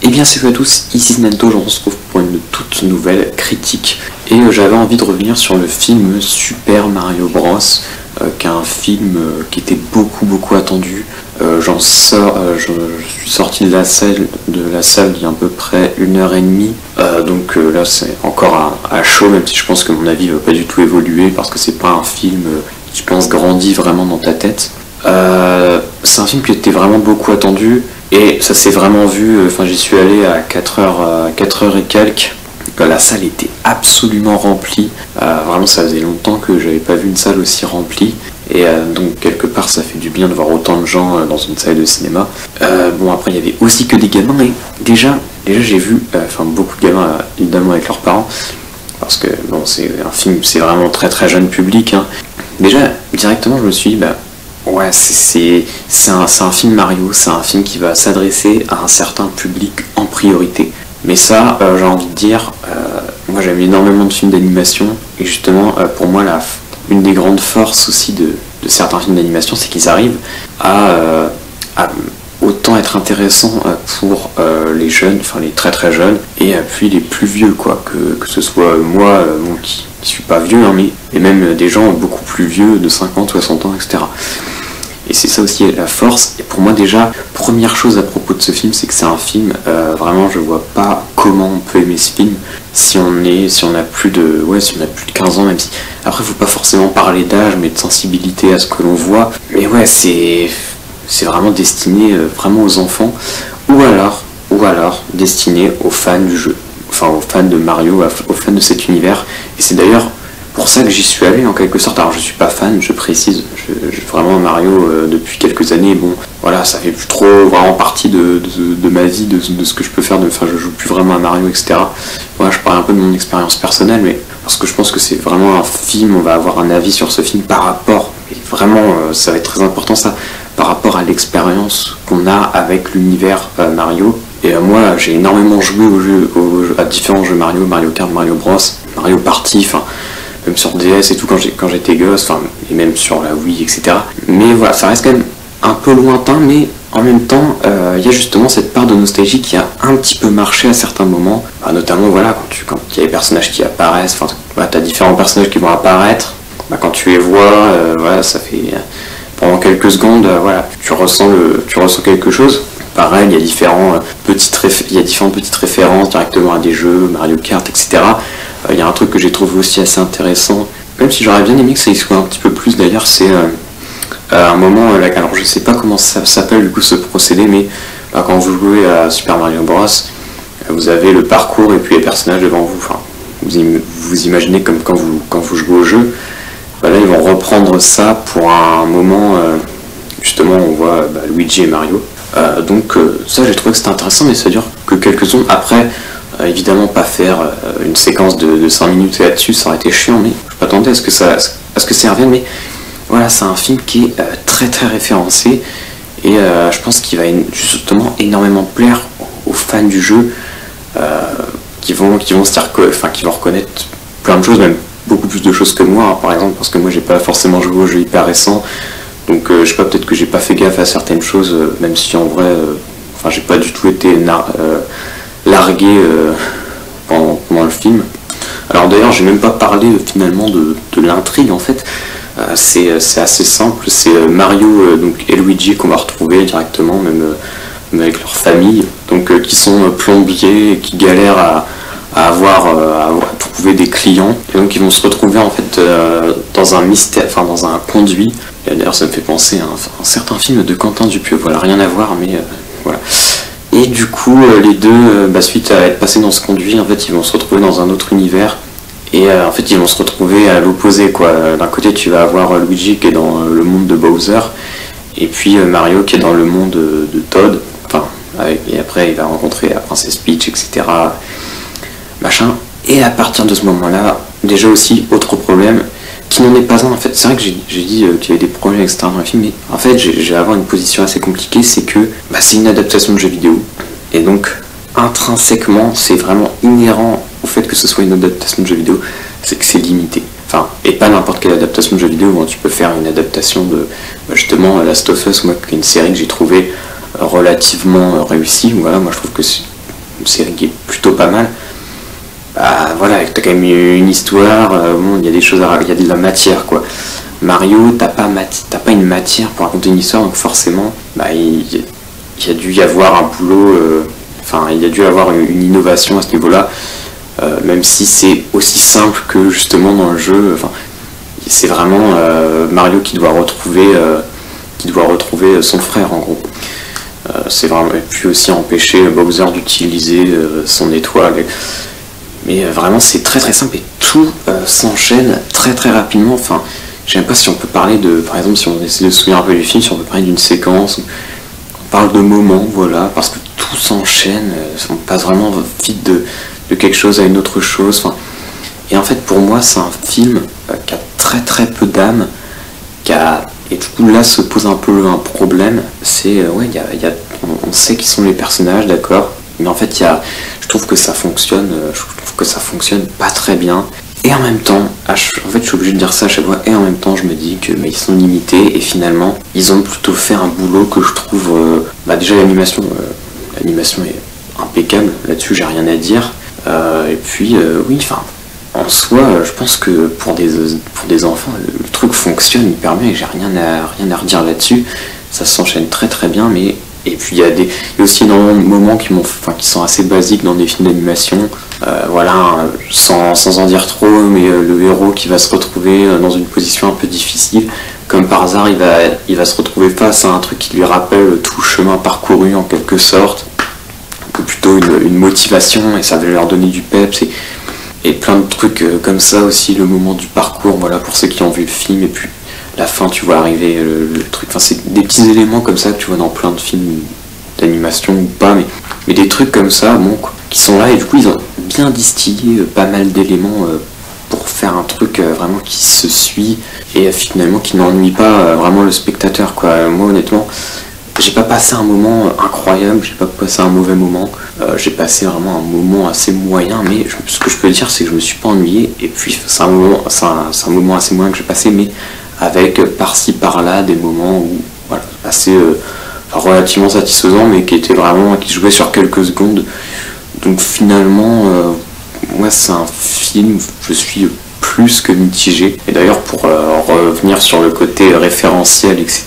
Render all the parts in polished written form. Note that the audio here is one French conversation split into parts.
Et bien salut à tous, ici Nento, je vous retrouve pour une toute nouvelle critique. Et j'avais envie de revenir sur le film Super Mario Bros, qui est un film qui était beaucoup attendu. Je suis sorti de la salle il y a à peu près 1h30. Donc là c'est encore à chaud, même si je pense que mon avis va pas du tout évoluer parce que c'est pas un film qui, je pense, grandit vraiment dans ta tête. C'est un film qui était vraiment beaucoup attendu et ça s'est vraiment vu. Enfin, j'y suis allé à 4h et quelques. La salle était absolument remplie. Vraiment, ça faisait longtemps que j'avais pas vu une salle aussi remplie. Et donc, quelque part, ça fait du bien de voir autant de gens dans une salle de cinéma. Bon, après, il y avait aussi que des gamins. Et déjà j'ai vu beaucoup de gamins, évidemment, avec leurs parents. Parce que, bon, c'est un film, c'est vraiment très jeune public. Hein. Déjà, directement, je me suis dit, ouais, c'est un film Mario, c'est un film qui va s'adresser à un certain public en priorité. Mais ça, j'ai envie de dire, moi j'aime énormément de films d'animation, et justement, pour moi, une des grandes forces aussi de certains films d'animation, c'est qu'ils arrivent à autant être intéressants pour les jeunes, enfin les très jeunes, et puis les plus vieux, quoi, que ce soit moi, qui suis pas vieux, hein, mais même des gens beaucoup plus vieux, de 50, 60 ans, etc. Et c'est ça aussi la force. Et pour moi déjà, première chose à propos de ce film, c'est que c'est un film, vraiment je vois pas comment on peut aimer ce film si on a plus de 15 ans, même si après faut pas forcément parler d'âge mais de sensibilité à ce que l'on voit. Mais ouais, c'est vraiment destiné vraiment aux enfants ou alors destiné aux fans du jeu, enfin aux fans de Mario, aux fans de cet univers. Et c'est d'ailleurs pour ça que j'y suis allé en quelque sorte. Alors je suis pas fan, je précise, vraiment Mario depuis quelques années, bon voilà, ça fait plus trop vraiment partie de ma vie, de ce que je peux faire, enfin je joue plus vraiment à Mario, etc. Voilà, je parle un peu de mon expérience personnelle, mais parce que je pense que c'est vraiment un film, on va avoir un avis sur ce film par rapport, et vraiment ça va être très important ça, par rapport à l'expérience qu'on a avec l'univers Mario. Et moi j'ai énormément joué à différents jeux Mario Kart, Mario Bros, Mario Party, enfin même sur DS et tout quand j'étais gosse, et même sur la Wii, etc. Mais voilà, ça reste quand même un peu lointain, mais en même temps, il y a justement cette part de nostalgie qui a un petit peu marché à certains moments, notamment voilà, quand il y a les personnages qui apparaissent, t'as différents personnages qui vont apparaître, quand tu les vois, voilà, ça fait pendant quelques secondes, voilà, tu ressens quelque chose. Pareil, il y a différentes petites références directement à des jeux, Mario Kart, etc. Il y a un truc que j'ai trouvé aussi assez intéressant, même si j'aurais bien aimé que ça y soit un petit peu plus d'ailleurs, c'est un moment, alors je sais pas comment ça s'appelle du coup ce procédé, mais quand vous jouez à Super Mario Bros, vous avez le parcours et puis les personnages devant vous, vous imaginez comme quand vous jouez au jeu. Là ils vont reprendre ça pour un moment, justement on voit Luigi et Mario. Donc ça j'ai trouvé que c'était intéressant, mais ça dure que quelques secondes. Après, évidemment pas faire une séquence de 5 minutes là-dessus, ça aurait été chiant, mais je m'attendais à ce que ça revienne. Mais voilà, c'est un film qui est très référencé, et je pense qu'il va justement énormément plaire aux fans du jeu, qui vont se dire qui vont reconnaître plein de choses, même beaucoup plus de choses que moi, hein, par exemple, parce que moi j'ai pas forcément joué aux jeux hyper récents. Donc je sais pas, peut-être que j'ai pas fait gaffe à certaines choses, même si en vrai, j'ai pas du tout été largué pendant le film. Alors d'ailleurs, j'ai même pas parlé finalement de l'intrigue en fait. C'est assez simple, c'est Mario et Luigi qu'on va retrouver directement, même avec leur famille, donc qui sont plombiers et qui galèrent à trouver des clients, et donc ils vont se retrouver en fait dans un mystère, dans un conduit. Et d'ailleurs ça me fait penser à un certain film de Quentin Dupieux, voilà, rien à voir, mais voilà. Et du coup les deux, suite à être passés dans ce conduit, en fait ils vont se retrouver dans un autre univers, et en fait ils vont se retrouver à l'opposé, quoi. D'un côté tu vas avoir Luigi qui est dans le monde de Bowser, et puis Mario qui est dans le monde de Toad, et après il va rencontrer la princesse Peach, etc. Machin. Et à partir de ce moment-là, déjà aussi, autre problème, qui n'en est pas un en fait. C'est vrai que j'ai dit qu'il y avait des problèmes externes dans le film, mais en fait je vais avoir une position assez compliquée, c'est que c'est une adaptation de jeu vidéo, et donc intrinsèquement c'est vraiment inhérent au fait que ce soit une adaptation de jeu vidéo, c'est que c'est limité. Et pas n'importe quelle adaptation de jeu vidéo, tu peux faire une adaptation de justement Last of Us, moi qui est une série que j'ai trouvée relativement réussie. Voilà, moi je trouve que une série qui est plutôt pas mal. Bah voilà, t'as quand même une histoire, bon, il y a des choses, il y a de la matière quoi. Mario, t'as pas une matière pour raconter une histoire, donc forcément, bah, il y a dû y avoir un boulot, il y a dû y avoir une innovation à ce niveau-là, même si c'est aussi simple que justement dans le jeu, c'est vraiment Mario qui doit retrouver son frère en gros. C'est vraiment, et puis aussi empêcher Bowser d'utiliser son étoile. Mais vraiment c'est très très simple et tout s'enchaîne très très rapidement. Enfin, je sais même pas si on peut parler de, par exemple, si on essaie de se souvenir un peu du film, si on peut parler d'une séquence, on parle de moments, voilà, parce que tout s'enchaîne, on passe vraiment vite de quelque chose à une autre chose. Enfin, et en fait pour moi c'est un film qui a très très peu d'âme, et du coup là se pose un peu un problème, c'est on sait qui sont les personnages, d'accord, mais en fait je trouve que ça fonctionne, pas très bien. Et en même temps, en fait je suis obligé de dire ça à chaque fois, et en même temps je me dis que ils sont limités, et finalement ils ont plutôt fait un boulot que je trouve, déjà l'animation est impeccable, là-dessus j'ai rien à dire, et puis oui, enfin en soi je pense que pour des enfants le truc fonctionne hyper bien et j'ai rien à redire là-dessus, ça s'enchaîne très très bien, mais et puis il y a aussi énormément de moments qui sont assez basiques dans des films d'animation. Voilà, sans en dire trop, mais le héros qui va se retrouver dans une position un peu difficile, comme par hasard il va se retrouver face à un truc qui lui rappelle tout le chemin parcouru en quelque sorte, ou plutôt une motivation, et ça va leur donner du peps, et plein de trucs comme ça aussi, le moment du parcours, voilà, pour ceux qui ont vu le film, et puis la fin, tu vois arriver le truc, c'est des petits éléments comme ça que tu vois dans plein de films d'animation ou pas, mais des trucs comme ça, bon, qui sont là, et du coup ils ont bien distillé pas mal d'éléments pour faire un truc vraiment qui se suit, et finalement qui n'ennuie pas vraiment le spectateur, quoi. Moi honnêtement, j'ai pas passé un moment incroyable, j'ai pas passé un mauvais moment, j'ai passé vraiment un moment assez moyen, mais ce que je peux dire c'est que je me suis pas ennuyé, et puis c'est un moment assez moyen que j'ai passé, mais avec par-ci par-là des moments où voilà, assez relativement satisfaisant, mais qui jouait sur quelques secondes. Donc finalement moi c'est un film, je suis plus que mitigé. Et d'ailleurs pour revenir sur le côté référentiel, etc.,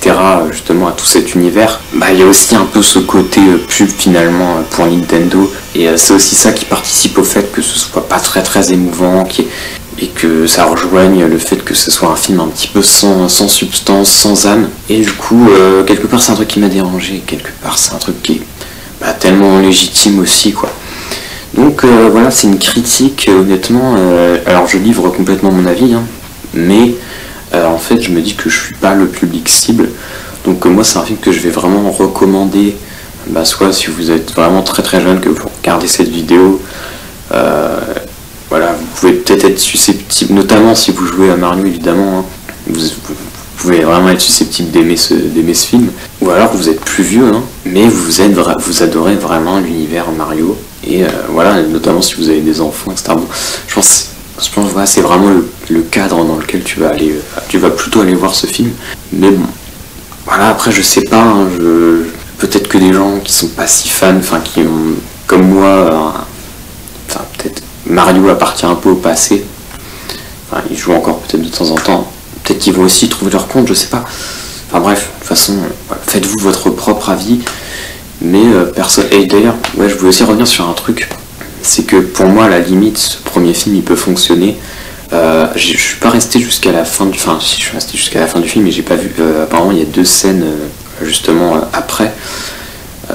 justement à tout cet univers, il y a aussi un peu ce côté pub finalement pour Nintendo, et c'est aussi ça qui participe au fait que ce soit pas très très émouvant, et que ça rejoigne le fait que ce soit un film un petit peu sans substance, sans âme. Et du coup, quelque part c'est un truc qui m'a dérangé, quelque part c'est un truc qui est tellement légitime aussi, quoi. Donc voilà, c'est une critique, honnêtement, alors je livre complètement mon avis, hein, mais en fait je me dis que je suis pas le public cible, donc moi c'est un film que je vais vraiment recommander, soit si vous êtes vraiment très très jeune, que vous regardez cette vidéo, voilà, vous pouvez peut-être être susceptible, notamment si vous jouez à Mario évidemment, hein, vous pouvez vraiment être susceptible d'aimer ce film, ou alors vous êtes plus vieux, hein, mais vous adorez vraiment l'univers Mario, et voilà, notamment si vous avez des enfants, etc. Bon, je pense voilà, c'est vraiment le cadre dans lequel tu vas plutôt aller voir ce film, mais bon, voilà, après je sais pas, hein, peut-être que des gens qui sont pas si fans, qui ont, comme moi, peut-être Mario appartient un peu au passé, ils jouent encore peut-être de temps en temps, peut-être qu'ils vont aussi trouver leur compte, je sais pas. Enfin bref, de toute façon, voilà, faites-vous votre propre avis. Mais personne. Et d'ailleurs, je voulais aussi revenir sur un truc, c'est que pour moi, à la limite, ce premier film il peut fonctionner. Je suis pas resté jusqu'à la fin du. Enfin, si je suis resté jusqu'à la fin du film, mais j'ai pas vu. Apparemment, il y a 2 scènes justement après,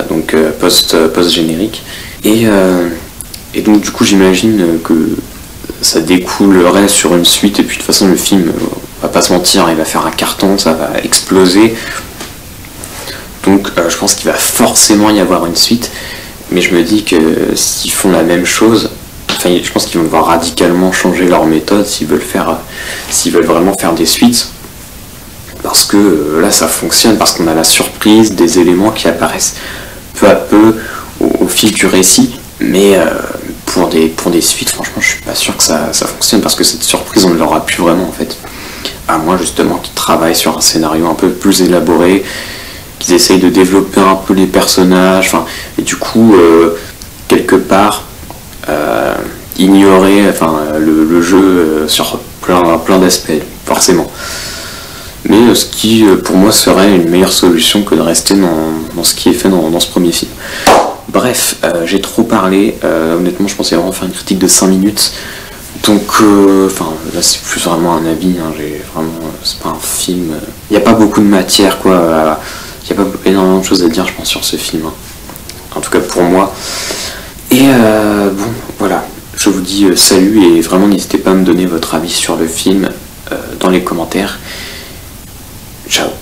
donc post-générique. Et donc, du coup, j'imagine que ça découlerait sur une suite, et puis de toute façon, le film, on va pas se mentir, il va faire un carton, ça va exploser. Donc je pense qu'il va forcément y avoir une suite, mais je me dis que s'ils font la même chose, je pense qu'ils vont devoir radicalement changer leur méthode s'ils veulent vraiment faire des suites, parce que là ça fonctionne, parce qu'on a la surprise, des éléments qui apparaissent peu à peu au fil du récit, mais pour des suites, franchement je suis pas sûr que ça fonctionne, parce que cette surprise on ne l'aura plus vraiment en fait, à moins justement qu'ils travaillent sur un scénario un peu plus élaboré, qu'ils essayent de développer un peu les personnages, et du coup, quelque part, part, ignorer le jeu sur plein d'aspects, forcément. Mais ce qui, pour moi, serait une meilleure solution que de rester dans ce qui est fait dans ce premier film. Bref, j'ai trop parlé. Honnêtement, je pensais vraiment faire une critique de 5 minutes. Donc, là, c'est plus vraiment un avis. Hein, c'est pas un film. Il n'y a pas beaucoup de matière, quoi. Il n'y a pas énormément de choses à dire, je pense, sur ce film. Hein. En tout cas, pour moi. Et bon, voilà. Je vous dis salut et vraiment n'hésitez pas à me donner votre avis sur le film dans les commentaires. Ciao.